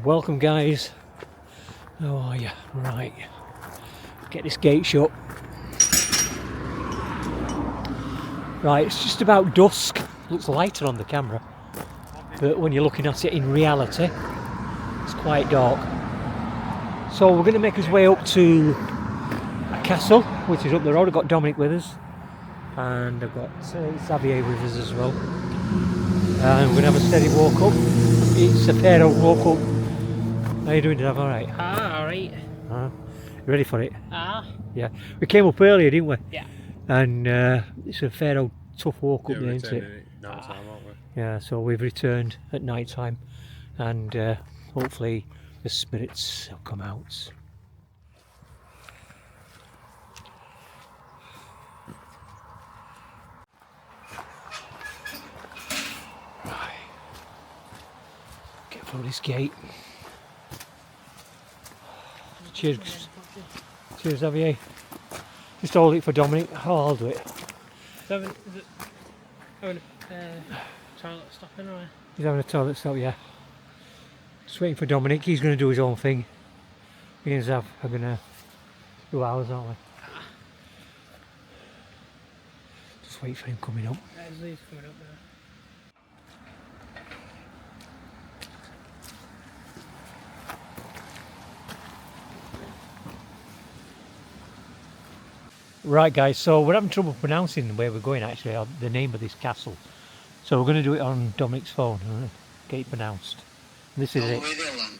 Welcome guys. How are you? Right. Get this gate shut. Right, it's just about dusk. Looks lighter on the camera. But when you're looking at it in reality, it's quite dark. So we're going to make us way up to a castle, which is up the road. I've got Dominic with us. And I've got Xavier with us as well. And we're going to have a steady walk up. It's a fair old walk up. How are you doing, Dav? Alright? Alright. You ready for it? Yeah. We came up earlier, didn't we? Yeah. And it's a fair old tough walk up there, isn't it? Night time, aren't we? Yeah, so we've returned at night time and hopefully the spirits will come out. Right. Get through this gate. Cheers. Cheers, Xavier. Just hold it for Dominic. I'll do it. Is it having a toilet stopping or? He's having a toilet stop, yeah. Just waiting for Dominic. He's going to do his own thing. Me and Zav are going to do ours, aren't we? Just wait for him coming up. He's coming up there. Right guys, so we're having trouble pronouncing where we're going actually, or the name of this castle. So we're going to do it on Dominic's phone, get it pronounced. And this is it. Dolwyddelan.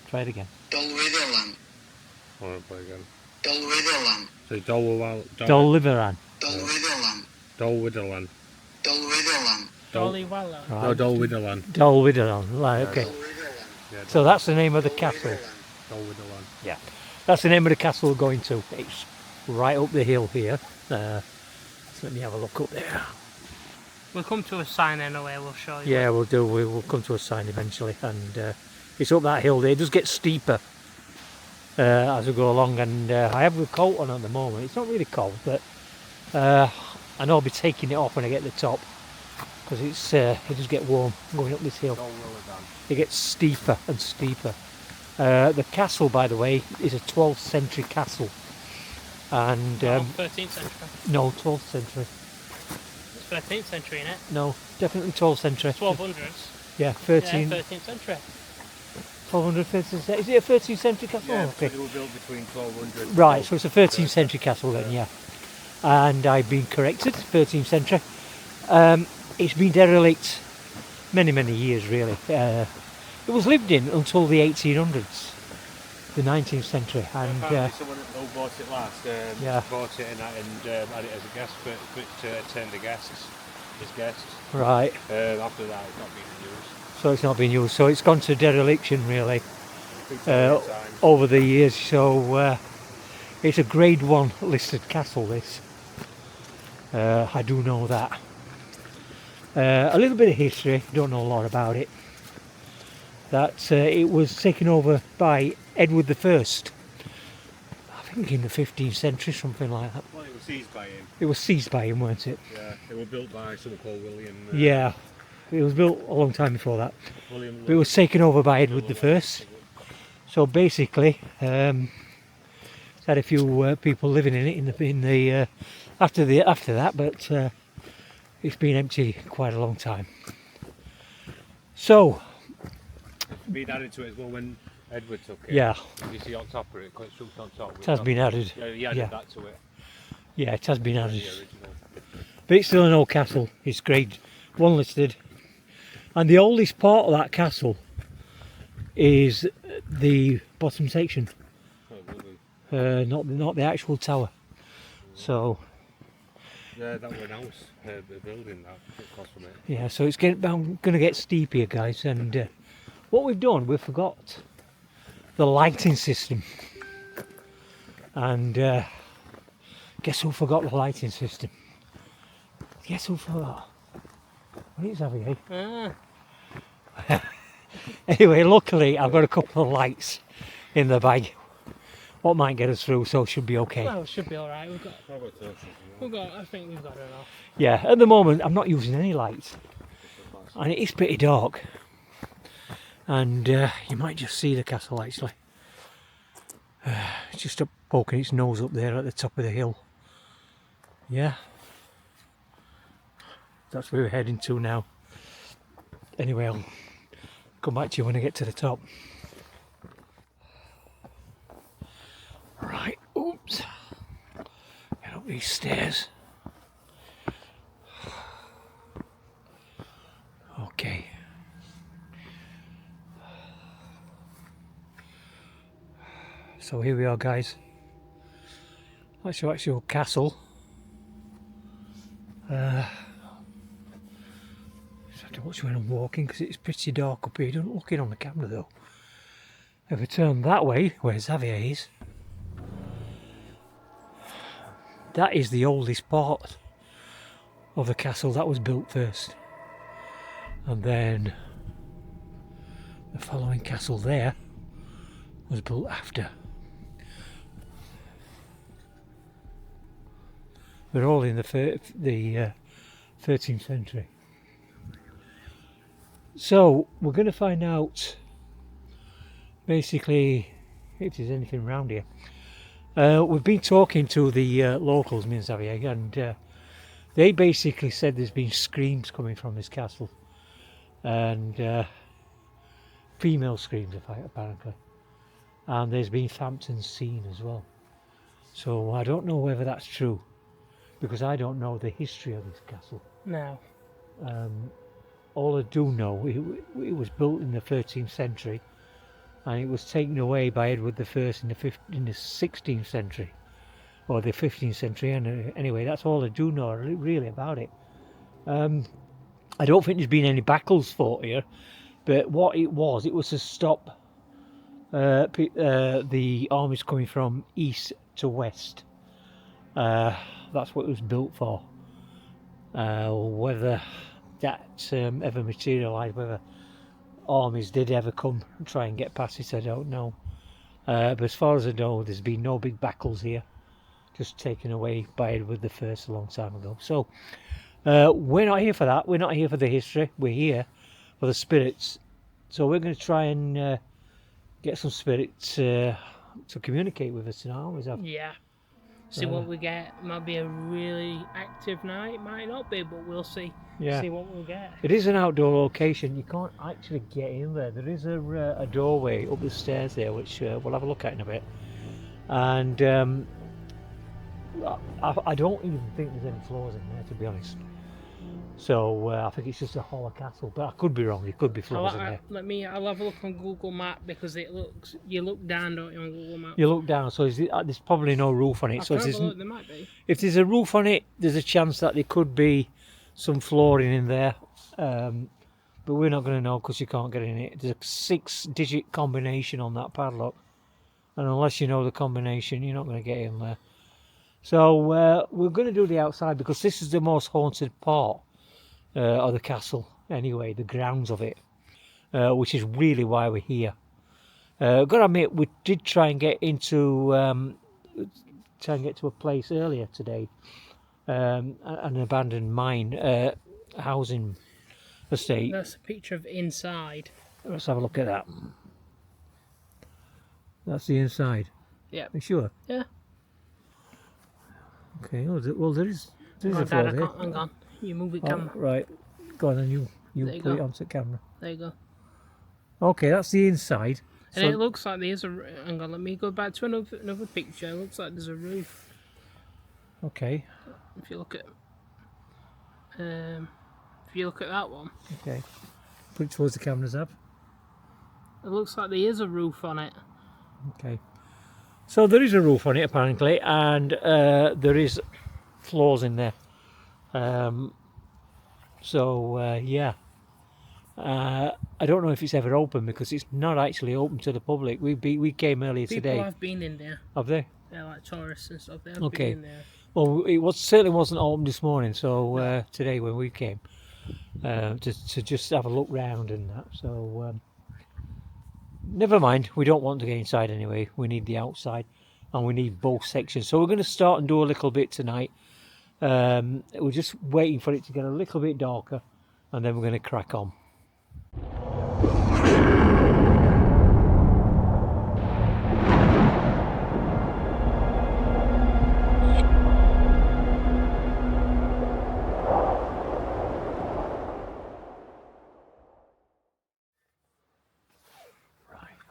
Try it again. Dolwyddelan. Alright, play again. Dolwyddelan. So Dolwyddelan. Dolwyddelan. Dolwyddelan. Dolwyddelan. Dolwyddelan. No, Dolwyddelan. Dolwyddelan, right, okay. Yeah, So that's the name of the castle. Dolwyddelan. Yeah, that's the name of the castle we're going to. It's right up the hill here. So let me have a look up there. We'll come to a sign anyway, we'll show you. Yeah, we'll do. We'll come to a sign eventually, and it's up that hill there. It does get steeper as we go along, and I have the coat on at the moment. It's not really cold, but I know I'll be taking it off when I get to the top because it does get warm going up this hill. It gets steeper and steeper. The castle, by the way, is a 12th century castle, and 13th century. no, 12th century. It's 13th century, innit? No, definitely 12th century. 1200s. Yeah, 13. Yeah, 13th century. 1200, 13th century. Is it a 13th century castle? Yeah, Oh, okay. they were built between 1200 and Right, so it's a 13th century castle then, yeah. And I've been corrected, 13th century. It's been derelict many, many years really. It was lived in until the 1800s, the 19th century, and apparently someone who bought it last Yeah. bought it and had it as a guest, but turned the guests as guests. right, After that, it's not being used. so it's not been used, so it's gone to dereliction really Victorian time. over the years, so it's a grade 1 listed castle this. I do know that. A little bit of history, don't know a lot about it. That it was taken over by Edward I, I think in the 15th century, something like that. Well, it was seized by him. It was seized by him, weren't it? Yeah, it was built by someone called William. Yeah, it was built a long time before that. William. But it was taken over by Edward I. So basically, it's had a few people living in it in the after that, but it's been empty quite a long time. So Been added to it as well when Edward took it. yeah, You see on top of it, quite struck on top. it has been added. Yeah, he added Yeah. that to it. Yeah, it has been The added. original. But it's still an old castle. It's grade 1 listed, and the oldest part of that castle is the bottom section, Oh, really? not the actual tower. So Yeah, that was an house, the building that across from it. yeah, so it's going to get steep here, guys. And what we've done, we forgot the lighting system. And guess who forgot the lighting system? Guess who forgot? What is that, eh? Anyway, luckily I've got a couple of lights in the bag. What might get us through, so it should be okay. Well, it should be alright. I think we've got enough. Yeah, at the moment I'm not using any lights, and it is pretty dark. and you might just see the castle actually. It's just up poking its nose up there at the top of the hill. Yeah, that's where we're heading to now. Anyway, I'll come back to you when I get to the top. Right, oops. Get up these stairs. Okay. So here we are, guys. That's your actual castle. I have to watch when I'm walking because it's pretty dark up here. Don't look in on the camera though. If I turn that way, where Xavier is, that is the oldest part of the castle. That was built first. And then the following castle there was built after. They're all in the 13th century. So we're going to find out basically if there's anything around here. We've been talking to the locals, me and Xavier, and they basically said there's been screams coming from this castle, and female screams apparently, and there's been phantoms seen as well. So I don't know whether that's true, because I don't know the history of this castle. No. All I do know, it was built in the 13th century, and it was taken away by Edward I in the 16th century, or the 15th century. And anyway, that's all I do know really about it. I don't think there's been any battles fought here, but what it was to stop the armies coming from east to west. That's what it was built for. Whether that ever materialised, whether armies did ever come and try and get past it, I don't know. But as far as I know, there's been no big battles here, just taken away by Edward I a long time ago. So we're not here for that. We're not here for the history. We're here for the spirits. So we're going to try and get some spirits to communicate with us tonight, aren't we, Zav? Yeah. See what we get. Might be a really active night, might not be, but we'll see. Yeah. See what we'll get. It is an outdoor location. You can't actually get in there. There is a doorway up the stairs there, which we'll have a look at in a bit. And I don't even think there's any floors in there, to be honest. So I think it's just a hollow castle, but I could be wrong. There could be floors in there. I'll have a look on Google Map, because it looks. You look down, don't you, on Google Map? You look down, so there's probably no roof on it. So There might be. if there's a roof on it, there's a chance that there could be some flooring in there. But we're not going to know because you can't get in it. There's a 6-digit combination on that padlock, and unless you know the combination, you're not going to get in there. So we're going to do the outside, because this is the most haunted part of the castle anyway, the grounds of it, which is really why we're here. I've got to admit, we did try and get to a place earlier today, an abandoned mine housing estate. That's a picture of inside. Let's have a look at that. That's the inside. Yeah. Are you sure? Yeah. Okay. Well, there is a floor there. Hang on. You move the camera. Right. Go on, and you There you put it go. onto the camera. There you go. Okay, that's the inside. And it looks like there's a. Hang on, let me go back to another picture. It looks like there's a roof. Okay. If you look at. If you look at that one. Okay. Put it towards the cameras up. It looks like there is a roof on it. Okay. So there is a roof on it apparently, and there is floors in there. Yeah. I don't know if it's ever open, because it's not actually open to the public. We came earlier today. People have been in there. Have they? They're like tourists and stuff. They have Okay. been in there. Well, it certainly wasn't open this morning. So today when we came, to just have a look round and that. So never mind. We don't want to get inside anyway. We need the outside, and we need both sections. So we're going to start and do a little bit tonight. We're just waiting for it to get a little bit darker, and then we're going to crack on.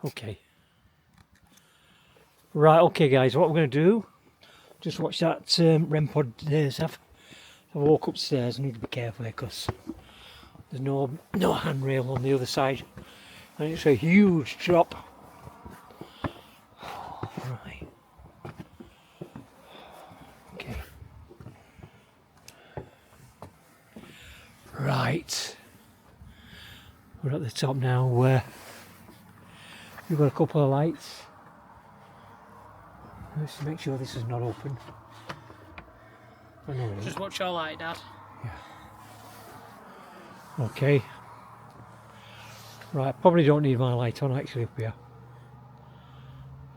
Okay. Right, okay guys, what we're going to do, just watch that REM pod days have. I walk upstairs, I need to be careful because there's no handrail on the other side and it's a huge drop. Right. Okay. Right. We're at the top now where we've got a couple of lights. Let's make sure this is not open. Oh, no, it Just isn't. watch your light, Dad. Okay. Right, probably don't need my light on actually up here.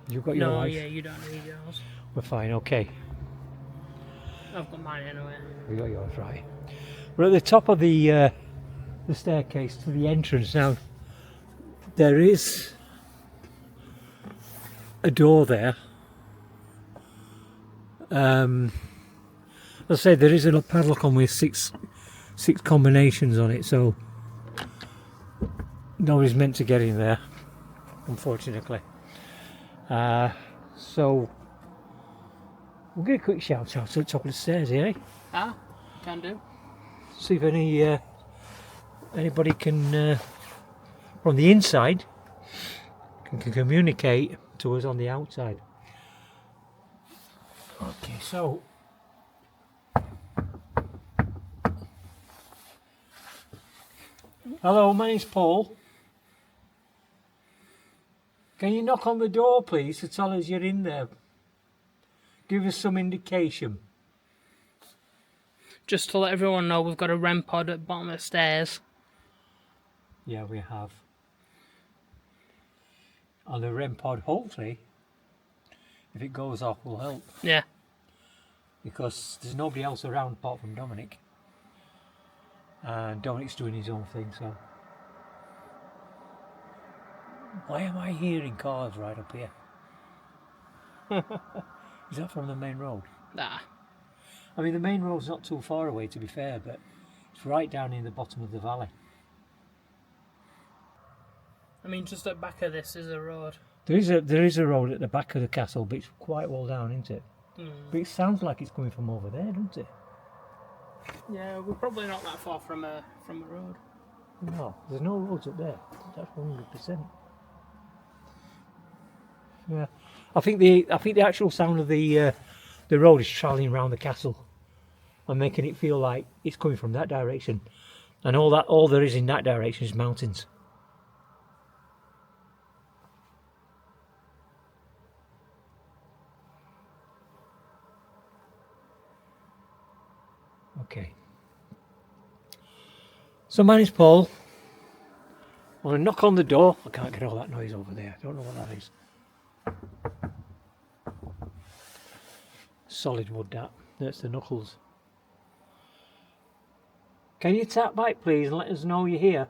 You've got your No, light? yeah, you don't need yours. We're fine, okay. I've got mine anyway. We got yours, right. We're at the top of the staircase to the entrance now. There is a door there. As I said, there is a padlock on with six combinations on it, so nobody's meant to get in there, unfortunately. So we'll get a quick shout out to the top of the stairs here, eh? Ah, can do. See if anybody can from the inside can communicate to us on the outside. Okay, so hello, my name's Paul. Can you knock on the door please to tell us you're in there? Give us some indication. Just to let everyone know, we've got a REM pod at the bottom of the stairs. Yeah, we have. On the REM pod, hopefully, if it goes off, will help. Yeah. Because there's nobody else around apart from Dominic. And Dominic's doing his own thing, so. Why am I hearing cars right up here? Is that from the main road? Nah. I mean, the main road's not too far away, to be fair, but it's right down in the bottom of the valley. I mean, just at the back of this is a road. There is a road at the back of the castle, but it's quite well down, isn't it? But it sounds like it's coming from over there, doesn't it? Yeah, we're probably not that far from a road. No, there's no roads up there. That's 100%. Yeah, I think the actual sound of the road is travelling around the castle and making it feel like it's coming from that direction, and all there is in that direction is mountains. Okay. So my name's Paul. I'm going to knock on the door. I can't get all that noise over there. I don't know what that is. Solid wood, that. That's the knuckles. Can you tap back, please, and let us know you're here?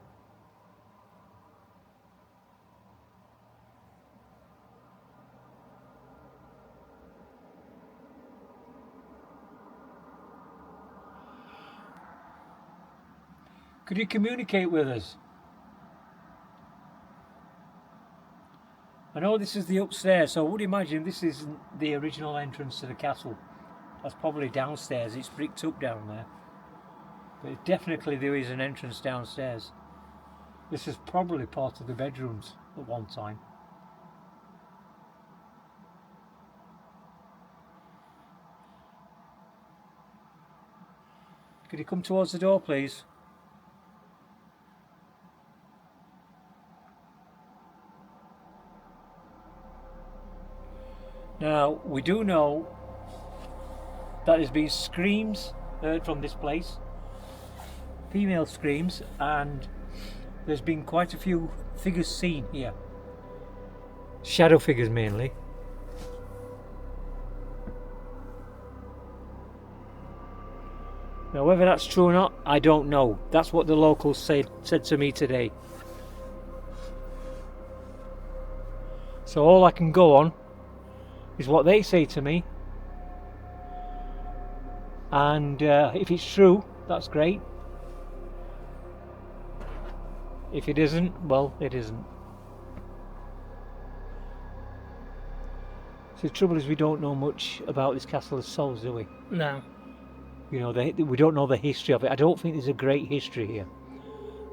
Could you communicate with us? I know this is the upstairs, so I would imagine this isn't the original entrance to the castle. That's probably downstairs. It's bricked up down there. But definitely there is an entrance downstairs. This is probably part of the bedrooms at one time. Could you come towards the door, please? Now, we do know that there's been screams heard from this place, female screams, and there's been quite a few figures seen here. Shadow figures mainly. Now, whether that's true or not, I don't know. That's what the locals said to me today. So all I can go on is what they say to me, and if it's true, that's great. If it isn't, well, it isn't. So the trouble is we don't know much about this castle as souls, do we? No. You know, we don't know the history of it. I don't think there's a great history here.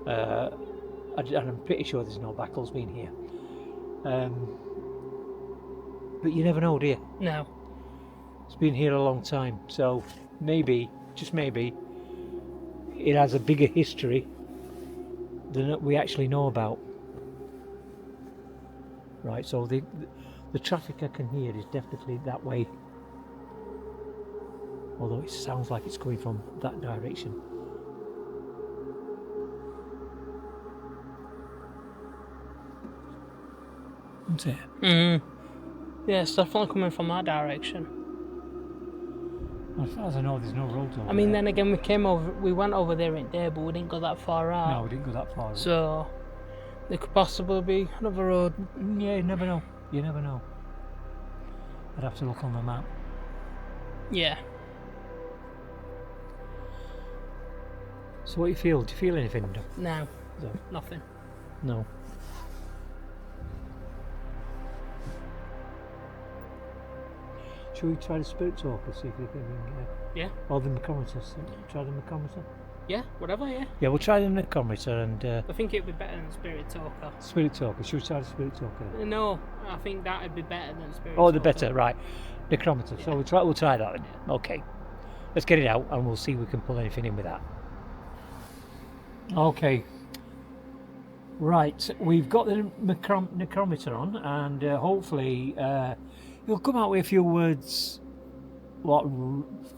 And I'm pretty sure there's no battles been here. But you never know, do you? No. It's been here a long time, so maybe, just maybe, it has a bigger history than we actually know about. Right, so the traffic I can hear is definitely that way. Although it sounds like it's coming from that direction. Isn't it? Yeah, it's definitely coming from that direction. As far as I know, there's no road over I mean, there. then again, we went over there in day, but we didn't go that far out. No, we didn't go that far. So there could possibly be another road. Yeah, you never know. You never know. I'd have to look on the map. Yeah. So what do you feel? Do you feel anything? No. No. Nothing. No. Shall we try the spirit talker, see if we can Yeah. or the micrometer? Try the micrometer? Yeah. Whatever. Yeah. Yeah, we'll try the micrometer and I think it'd be better than Spirit Talker. spirit talker. Should we try the spirit talker? No, I think that'd be better than Spirit Oh, Talker. the better, right. Micrometer. So Yeah. we'll try that then. Okay. Let's get it out and we'll see if we can pull anything in with that. Okay. Right, we've got the micrometer on and hopefully you'll come out with a few words what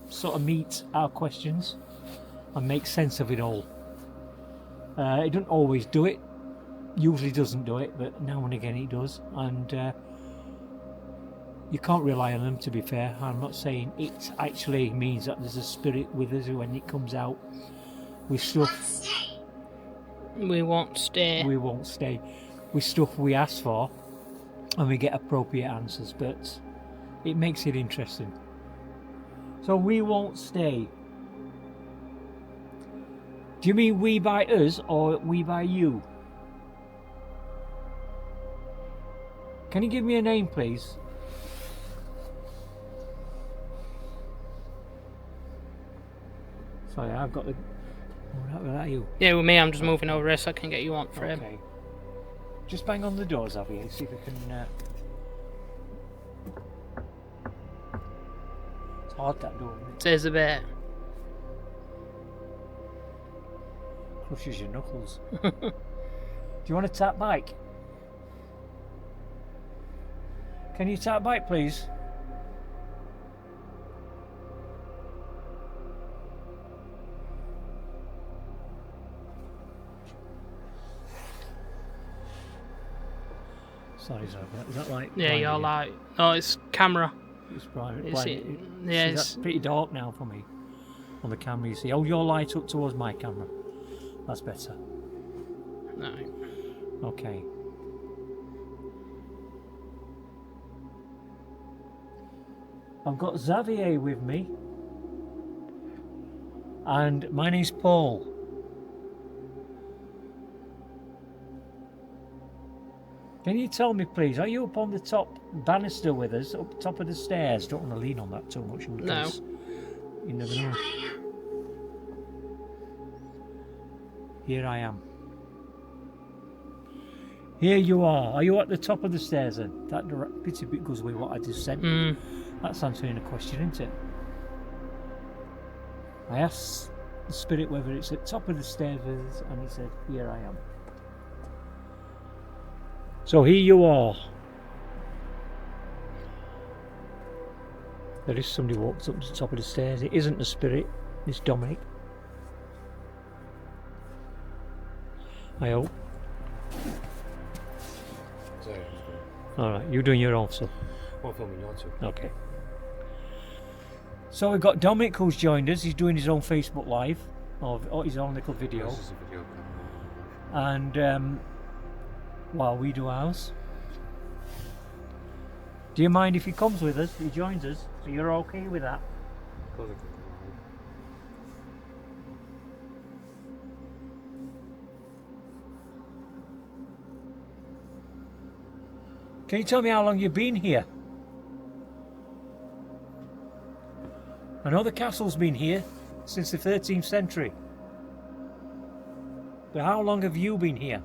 sort of meet our questions and make sense of it all. It doesn't always do it, usually doesn't do it, but now and again it does, and you can't rely on them, to be fair. I'm not saying it actually means that there's a spirit with us when it comes out with stuff. We won't stay. We won't stay with stuff we ask for and we get appropriate answers, but it makes it interesting. So we won't stay. Do you mean we by us or we by you? Can you give me a name, please? Sorry, I've got the... Oh, that you. Yeah, with me, I'm just moving over here so I can get you on frame. Okay. Just bang on the doors, have you? See if we can... It's hard, that door, isn't it? Says a bit. Crushes your knuckles. Do you want to tap bike? Can you tap bike, please? Sorry, is that like... Yeah, blinding you're you? like, oh, it's camera. It's bright. Is it? Yeah, See, it's, that's pretty dark now for me on the camera. You see, oh, your light up towards my camera. That's better. no. Okay. I've got Xavier with me, and my name's Paul. Can you tell me, please, are you up on the top banister with us, up top of the stairs? Don't want to lean on that too much because you never know. Here I am. Here you are. Are you at the top of the stairs then? That pretty bit goes with what I just said. That's answering a question, isn't it? I asked the spirit whether it's at the top of the stairs and he said, here I am. So here you are. There is somebody walks up to the top of the stairs. It isn't the spirit, it's Dominic. I hope. Sorry, Alright, you're doing your own stuff. I'm filming you too. Okay. So we've got Dominic who's joined us. He's doing his own Facebook Live of his own little video. This is a video. And while we do ours. Do you mind if he comes with us? He joins us. So you're okay with that? Can you tell me how long you've been here? I know the castle's been here since the 13th century. But how long have you been here?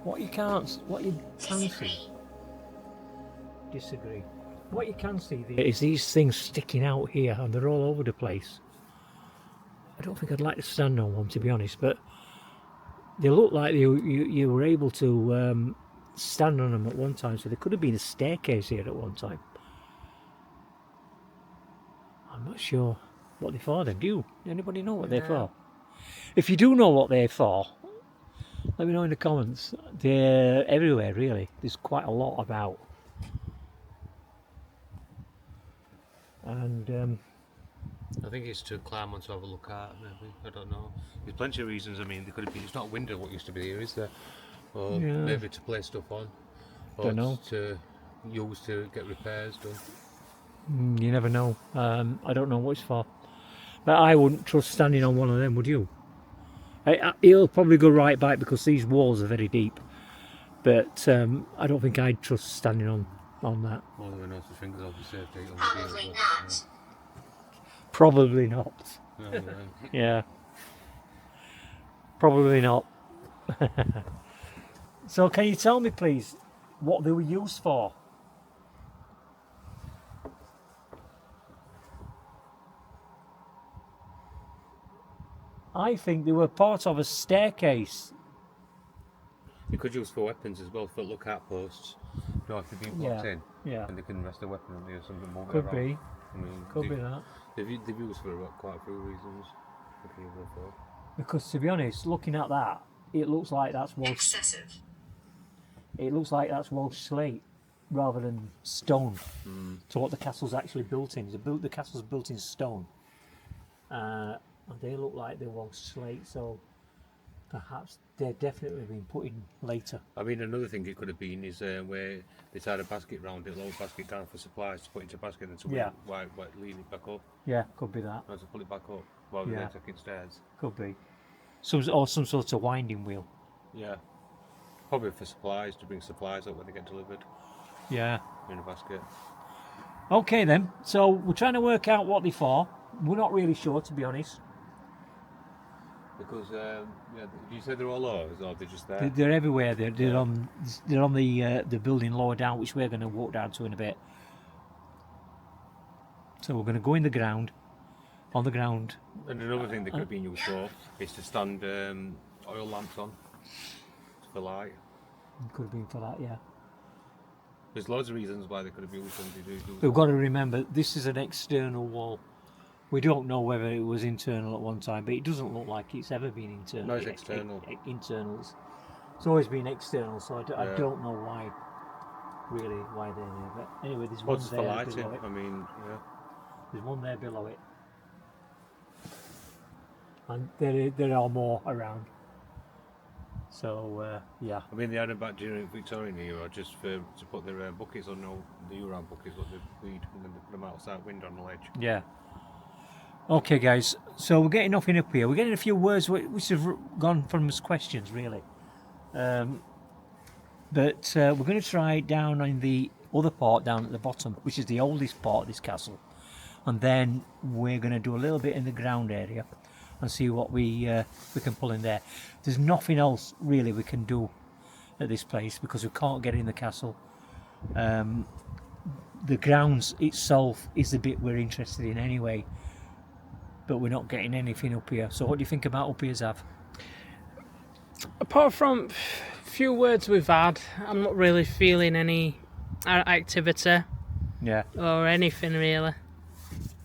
What you can see. Disagree. What you can see there is these things sticking out here, and they're all over the place. I don't think I'd like to stand on one, to be honest, but they look like you were able to stand on them at one time, so there could have been a staircase here at one time. I'm not sure what they're for then. Do anybody know what they're for? If you do know what they're for, let me know in the comments. They're everywhere, really. There's quite a lot about. And I think it's to climb on to have a look at, maybe. I don't know. There's plenty of reasons. I mean, there could have been. It's not a window what used to be here, is there? Or Yeah. maybe to place stuff on. Or Don't know. to use to get repairs done. You never know. I don't know what it's for. But I wouldn't trust standing on one of them, would you? It'll probably go right back because these walls are very deep. But I don't think I'd trust standing on that. More than enough of fingers off the safety. Probably not. Probably not. Yeah. Yeah. Probably not. So can you tell me please what they were used for? I think they were part of a staircase. You could use for weapons as well, for lookout posts. You know, if you've been blocked in, Yeah. and they can rest a weapon on you or something. Move it Could around. be. I mean, Could be that. They've used for quite a few reasons. If you go for it. Because to be honest, looking at that, it looks like that's Welsh. Excessive. It looks like that's Welsh slate rather than stone. So what the castle's actually built in. The castle's built in stone. And they look like they're Welsh slate, so perhaps they're definitely been put in later. I mean, another thing it could have been is where they tied a basket round it, load basket down for supplies to put into a basket and to lean it back up. Yeah, could be that. And to pull it back up while they're taking stairs. Could be. Some sort of winding wheel. Yeah. Probably for supplies, to bring supplies up when they get delivered Yeah. in a basket. Okay then, so we're trying to work out what they're for. We're not really sure, to be honest. Because, you said they're all over, or they're just there? They're everywhere. They're on the building lower down, which we're going to walk down to in a bit. So we're going to go in the ground, on the ground. And another thing they could have been used for is to stand oil lamps on for light. Could have been for that, yeah. There's loads of reasons why they could have used them. We've got to remember this is an external wall. We don't know whether it was internal at one time, but it doesn't look like it's ever been internal. No, it's external. Internals. It's always been external, so I Yeah. don't know why they're there. But anyway, there's one What's there for lighting? below it. I mean, yeah. There's one there below it. And there are more around. So, yeah. I mean, they had them back during Victorian era just to put their buckets on, the Uran buckets, what they weed, and then they put them outside window on the ledge. Yeah. Okay, guys. So we're getting nothing up here. We're getting a few words which have gone from as questions, really. But we're going to try down on the other part down at the bottom, which is the oldest part of this castle. And then we're going to do a little bit in the ground area and see what we can pull in there. There's nothing else really we can do at this place because we can't get in the castle. The grounds itself is the bit we're interested in anyway, but we're not getting anything up here. So what do you think about up here, Zav? Apart from a few words we've had, I'm not really feeling any activity Yeah. or anything really.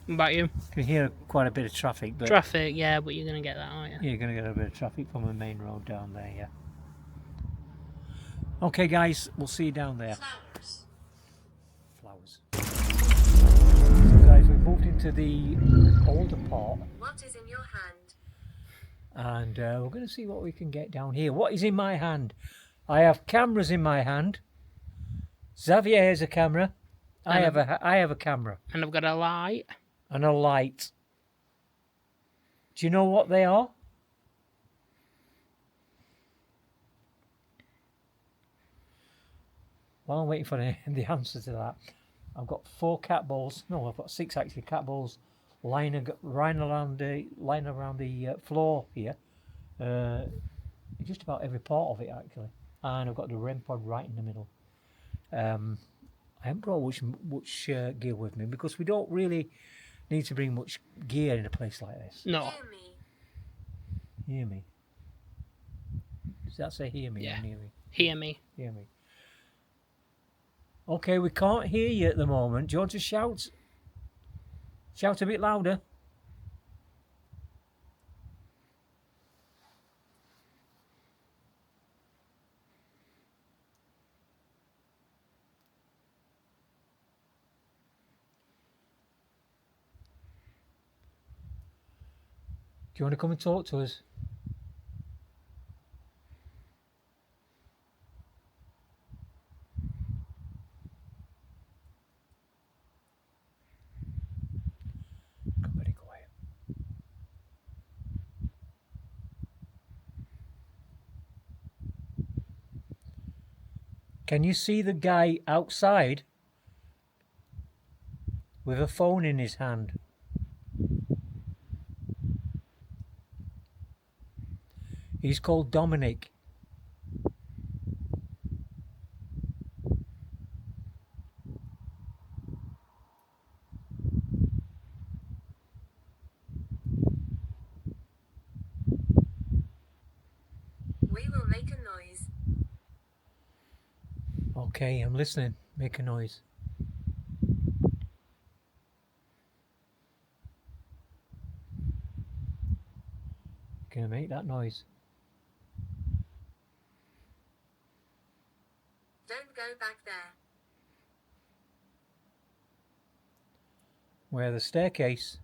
What about you? You can hear quite a bit of traffic, but Traffic, yeah, but you're going to get that, aren't you? you're going to get a bit of traffic from the main road down there, yeah. Okay, guys, we'll see you down there. Flowers. So, guys, we've moved into the older part, What is in your hand? and we're going to see what we can get down here. What is in my hand? I have cameras in my hand. Xavier has a camera. I have a camera And I've got a light. and a light. Do you know what they are? while I'm waiting for the answer to that, I've got 4 cat balls. No, I've got 6 actually cat balls lying around the floor here. Just about every part of it actually, and I've got the REM pod right in the middle. I haven't brought much gear with me because we don't really need to bring much gear in a place like this. No. Hear me. Does that say hear me? Yeah. Or near me? Hear me. Hear me. Okay, we can't hear you at the moment. Do you want to shout? Shout a bit louder. Do you want to come and talk to us? Got very quiet. Can you see the guy outside with a phone in his hand? He's called Dominic. We will make a noise. Okay, I'm listening. Make a noise. Can I make that noise? Don't go back there. Where, the staircase?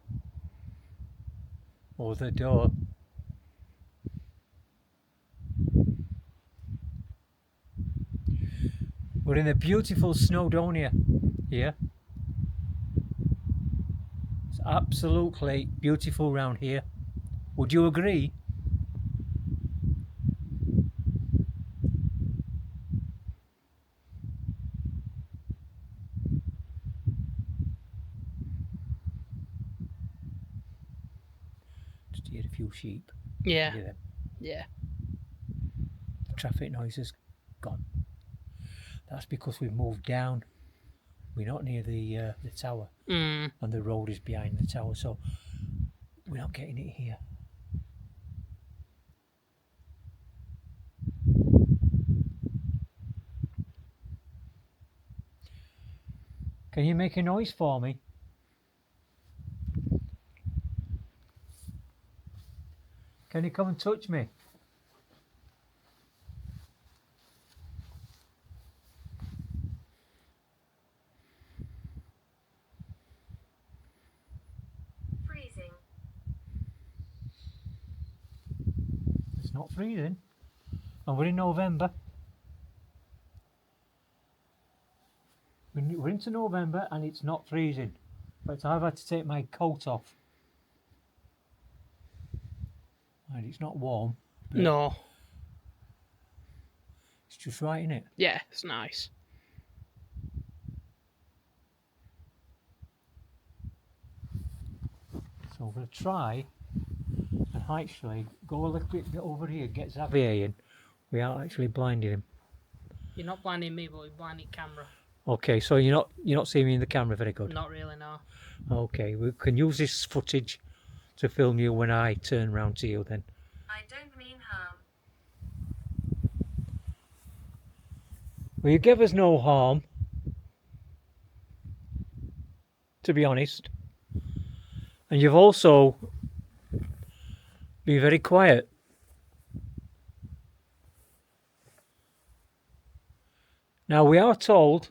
Or the door? We're in a beautiful Snowdonia here. It's absolutely beautiful round here. Would you agree? Just hear a few sheep. Yeah. Hear them. Yeah. The traffic noise has gone. That's because we've moved down. We're not near the tower, Mm. and the road is behind the tower, so we're not getting it here. Can you make a noise for me? Can you come and touch me? Freezing. It's not freezing. And we're in November. We're into November and it's not freezing. But I've had to take my coat off. And it's not warm. But No. it's just right, innit? Yeah, it's nice. So I'm going to try and actually go a little bit over here, get Xavier in. We are actually blinding him. You're not blinding me, but you're blinding camera. Okay, so you're not seeing me in the camera very good. Not really, no. Okay, we can use this footage to film you when I turn round to you then. I don't mean harm. Well, you gave us no harm, to be honest. And you've also been very quiet. Now, we are told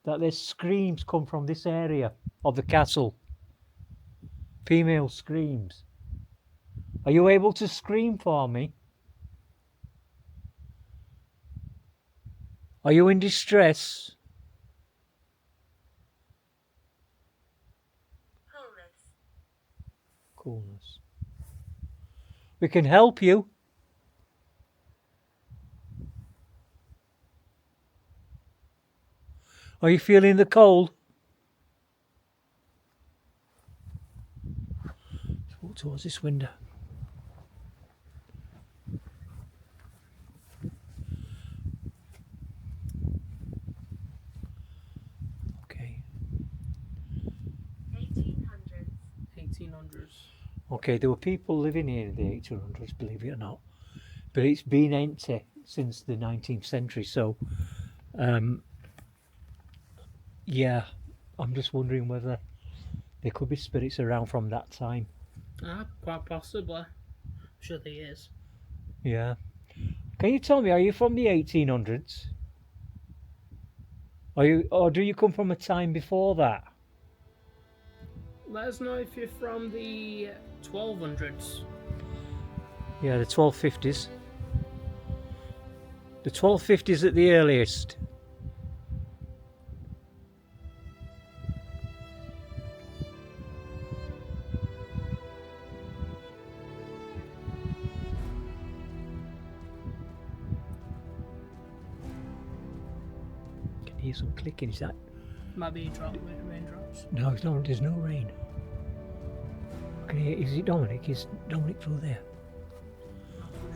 that there's screams come from this area of the castle. Female screams. Are you able to scream for me? Are you in distress? Coolness. Coolness. We can help you. Are you feeling the cold? Let's walk towards this window. Okay. 1800s. 1800s. Okay, there were people living here in the 1800s, believe it or not. But it's been empty since the 19th century, so yeah, I'm just wondering whether there could be spirits around from that time. Quite possibly. I'm sure there is. Yeah. Can you tell me, are you from the 1800s? Are you, or do you come from a time before that? Let us know if you're from the 1200s. Yeah, the 1250s. The 1250s at the earliest. Can hear some clicking, is that? Might be raindrops. No, it's not, there's no rain. Can you hear, is it Dominic? Is Dominic through there?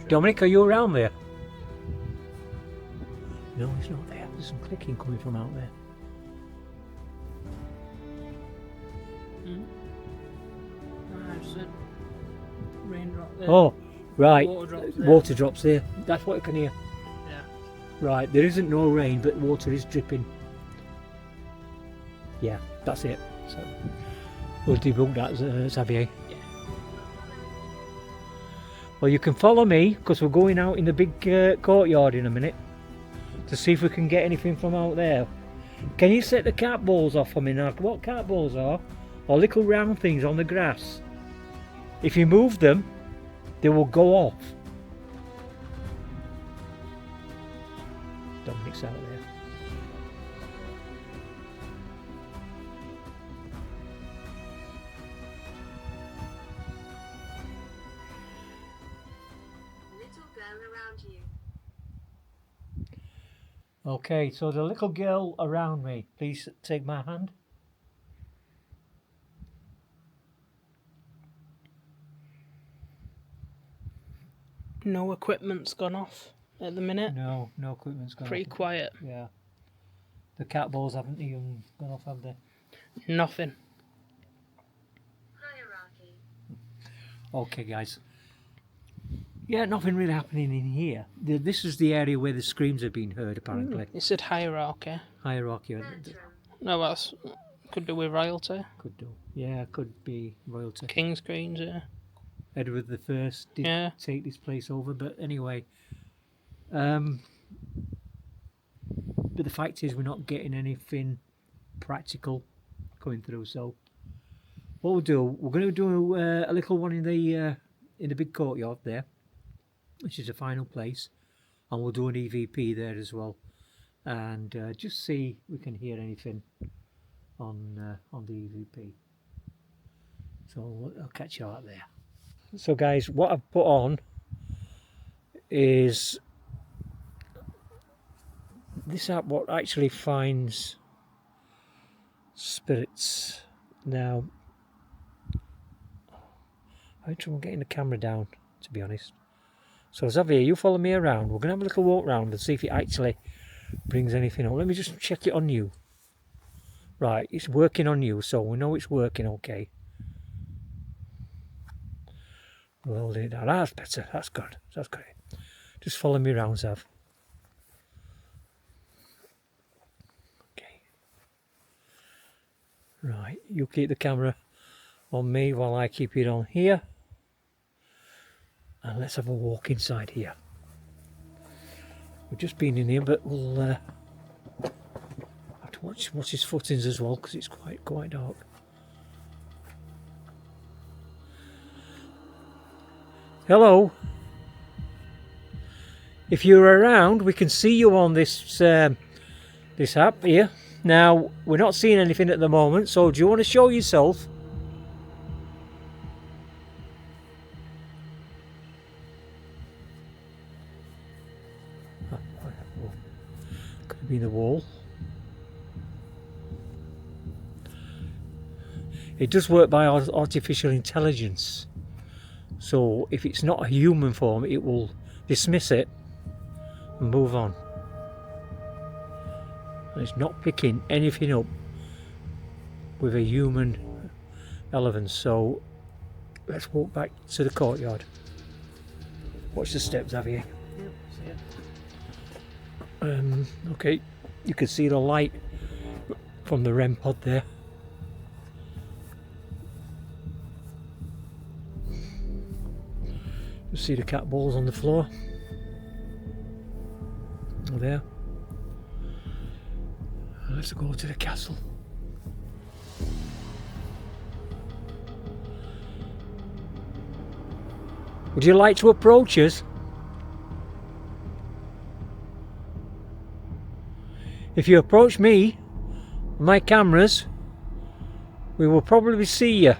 Dominic, are you around there? No, he's not there. There's some clicking coming from out there. I said raindrop there. Oh, right. Water drops there. Water drops there. That's what I can hear. Yeah. Right, there isn't no rain, but water is dripping. Yeah, that's it. So we'll debunk that, Xavier. Yeah. Well, you can follow me because we're going out in the big courtyard in a minute to see if we can get anything from out there. Can you set the cat balls off for me now? What cat balls are? Or little round things on the grass. If you move them, they will go off. Dominic's out there. Little girl around you. Okay, so the little girl around me, please take my hand. No equipment's gone off at the minute. No equipment's gone Pretty off. quiet. Yeah. The cat balls haven't even gone off, have they? Nothing. Hierarchy. Okay, guys. Yeah, nothing really happening in here. This is the area where the screams have been heard, apparently. It said hierarchy. Hierarchy. Bertram. No, that's could do with royalty. Could do. Yeah, could be royalty. King's Greens, yeah. Edward the First did Yeah. take this place over, but anyway. But the fact is, we're not getting anything practical coming through. So, what we'll do, we're going to do a little one in the big courtyard there, which is the final place, and we'll do an EVP there as well, and just see if we can hear anything on the EVP. So I'll catch you out there. So guys, what I've put on is this app what actually finds spirits. Now I had trouble getting the camera down, to be honest. So Xavier, you follow me around. We're going to have a little walk round and see if it actually brings anything up. Let me just check it on you. Right, it's working on you, so we know it's working okay. We'll hold it down. That's better. That's good. That's great. Just follow me around, Zav. Okay. Right, you keep the camera on me while I keep it on here. And let's have a walk inside here. We've just been in here, but we'll have to watch his footings as well because it's quite dark. Hello. If you're around, we can see you on this this app here. Now we're not seeing anything at the moment, so do you want to show yourself? Could be the wall. It does work by artificial intelligence. So if it's not a human form, it will dismiss it and move on. And it's not picking anything up with a human element. So let's walk back to the courtyard. Watch the steps, Javier. Okay, you can see the light from the REM pod there. You see the cat balls on the floor. Oh, there. Let's go to the castle. Would you like to approach us? If you approach me, my cameras, we will probably see you.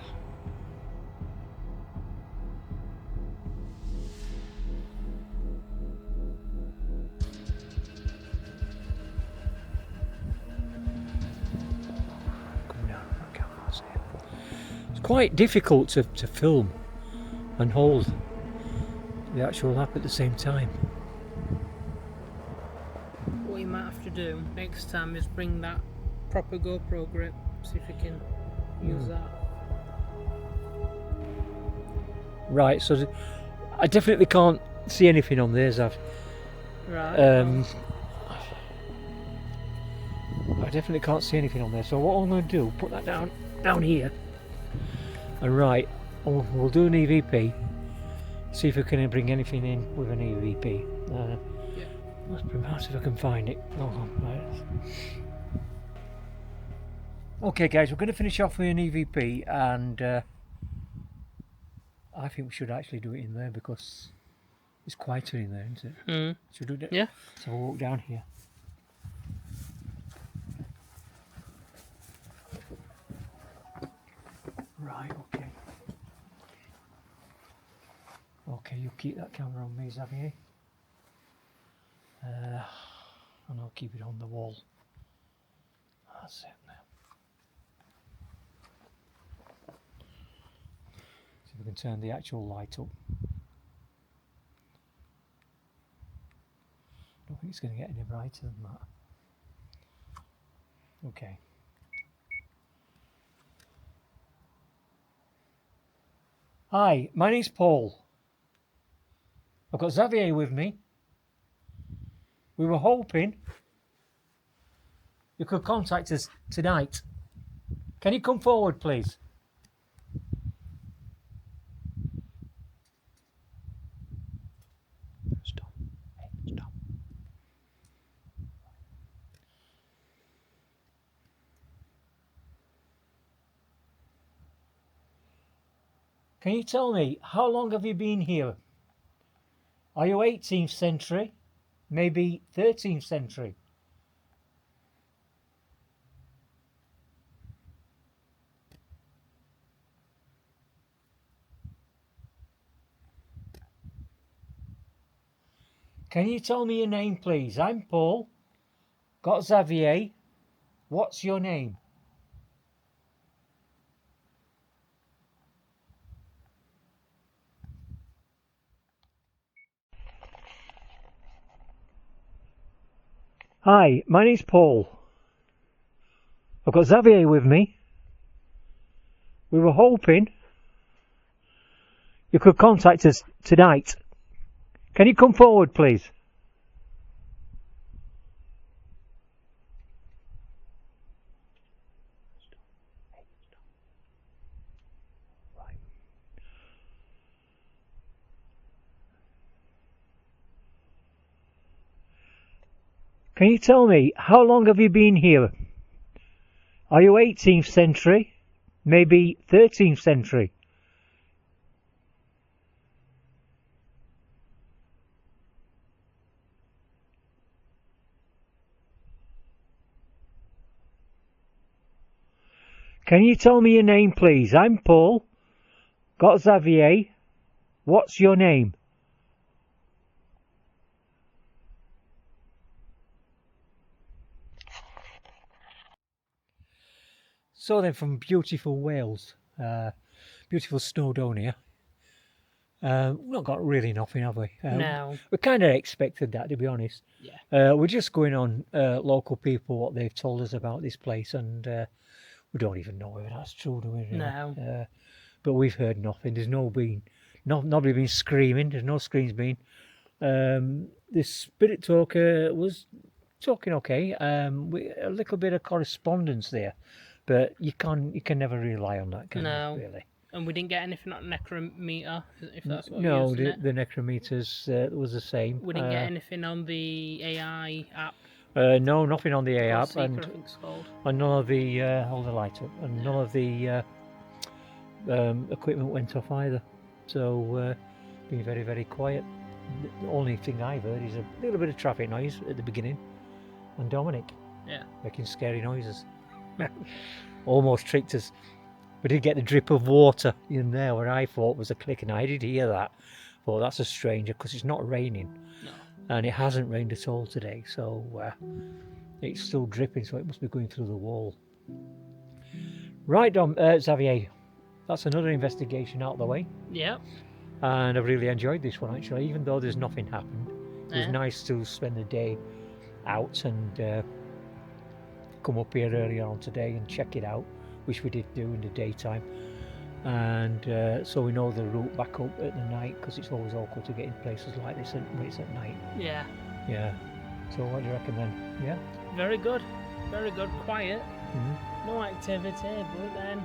It's quite difficult to film and hold the actual app at the same time. What you might have to do next time is bring that proper GoPro grip, see if you can use that. Right, so I definitely can't see anything on there, Zav. Right. I definitely can't see anything on there. So what I'm going to do, put that down here, and right, we'll do an EVP. See if we can bring anything in with an EVP. Let's bring out if I can find it. Oh, right. Okay, guys, we're going to finish off with an EVP, and I think we should actually do it in there because it's quieter in there, isn't it? Mm. Should we do it? Yeah. So we'll walk down here. Right, okay. Okay, you keep that camera on me, Xavier. And I'll keep it on the wall. That's it now. See if we can turn the actual light up. I don't think it's going to get any brighter than that. Okay. Hi, my name's Paul. I've got Xavier with me. We were hoping you could contact us tonight. Can you come forward, please? Stop. Hey, stop. Can you tell me, how long have you been here? Are you 18th century? Maybe 13th century? Can you tell me your name, please? I'm Paul. Got Xavier. What's your name? Hi, my name's Paul. I've got Xavier with me. We were hoping you could contact us tonight. Can you come forward, please? Can you tell me, how long have you been here? Are you 18th century? Maybe 13th century? Can you tell me your name, please? I'm Paul. Got Xavier. What's your name? So then, from beautiful Wales, beautiful Snowdonia, we've not got really nothing, have we? No. We kind of expected that, to be honest. Yeah. We're just going on local people, what they've told us about this place, and we don't even know whether that's true, do we? Really? No. But we've heard nothing. There's nobody been screaming. There's no screams been. The spirit talker was talking okay. A little bit of correspondence there, but you can never rely on that, can No. you, really? And we didn't get anything on necrometer, if that's what No, we're using the necrometers was the same. We didn't get anything on the AI app. No, nothing on the Or app, Seeker, I and think it's called. none of the hold the light up, and none of the equipment went off either. So being very, very quiet. The only thing I've heard is a little bit of traffic noise at the beginning, and Dominic making scary noises. Almost tricked us. We did get the drip of water in there where I thought was a click, and I did hear that. But that's a stranger because it's not raining. No. And it hasn't rained at all today, so it's still dripping, so it must be going through the wall. Right, Xavier, that's another investigation out of the way. Yep. And I've really enjoyed this one, actually, even though there's nothing happened. It was Yeah. nice to spend the day out and come up here earlier on today and check it out, which we did do in the daytime. And so we know the route back up at the night, because it's always awkward to get in places like this when it's at night. Yeah. Yeah. So what do you recommend? Yeah? Very good. Very good. Quiet. Mm-hmm. No activity, but then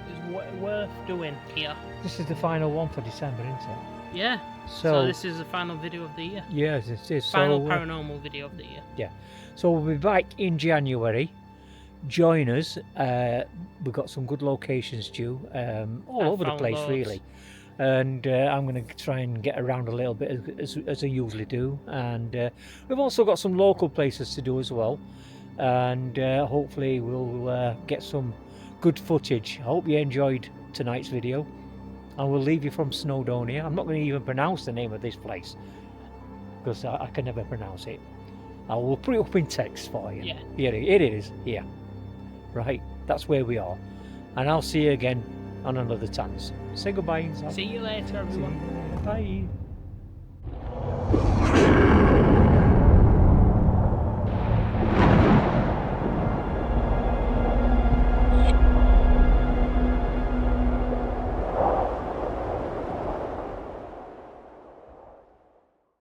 it's worth doing here. This is the final one for December, isn't it? Yeah. So this is the final video of the year. Yes, it is. Final so, paranormal video of the year. So we'll be back in January. Join us. We've got some good locations due, all over the found place, loads. really. And I'm going to try and get around a little bit as I usually do. And we've also got some local places to do as well. And hopefully we'll get some good footage. I hope you enjoyed tonight's video. And we'll leave you from Snowdonia. I'm not going to even pronounce the name of this place, because I can never pronounce it. I will put it up in text for you. Yeah. Here it is. Here. Right. That's where we are. And I'll see you again on another chance. Say goodbye. Sam. See you later, everyone. Bye.